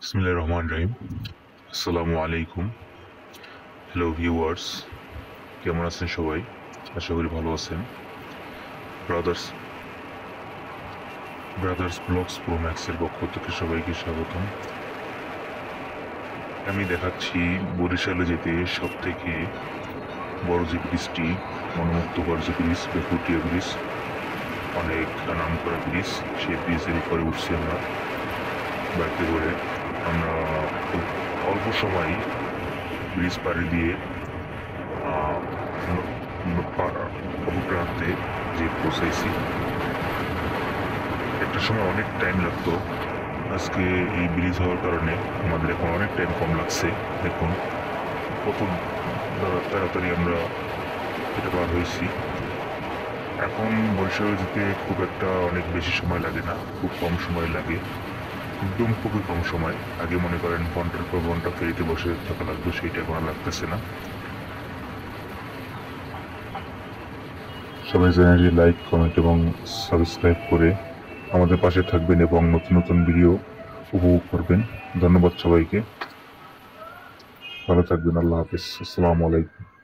বিসমিল্লাহির রহমানির রহিম। আসসালামু আলাইকুম। হ্যালো ভিউয়ার্স, কেমন আছেন সবাই? আশা করি ভালো আছেন। ব্রাদার্স ব্রাদার্স ব্লগস প্রো ম্যাক্সের পক্ষ থেকে সবাইকে স্বাগতম। আমি দেখাচ্ছি বরিশালে যেতে সব থেকে বড় যে ব্রিজটি, মনোমুগ্ধকর যে ব্রিজ, বেকুটিয়া ব্রিজ, অনেক নাম করা ব্রিজ। সেই ব্রিজের উপরে উঠছি আমরা বাইকে করে। আমরা খুব অল্প সময় ব্রিজ পাড়ি দিয়ে প্রান্তে যে পৌঁছাইছি। একটা সময় অনেক টাইম লাগতো, আজকে এই ব্রিজ হওয়ার কারণে আমাদের এখন অনেক টাইম কম লাগছে। দেখুন কত তাড়াতাড়ি আমরা এটা পার হয়েছি। এখন বরিশালে যেতে খুব একটা অনেক বেশি সময় লাগে না, খুব কম সময় লাগে, একদম খুবই কম সময়। আগে মনে করেন ঘন্টার পর ঘন্টা ফেরিতে বসে থাকা লাগতো, সেইটা এখন আর লাগতেছে না। সবাই চ্যানেলটি লাইক, কমেন্ট এবং সাবস্ক্রাইব করে আমাদের পাশে থাকবেন এবং নতুন নতুন ভিডিও উপভোগ করবেন। ধন্যবাদ সবাইকে, ভালো থাকবেন। আল্লাহ হাফিজ। আসসালামু আলাইকুম।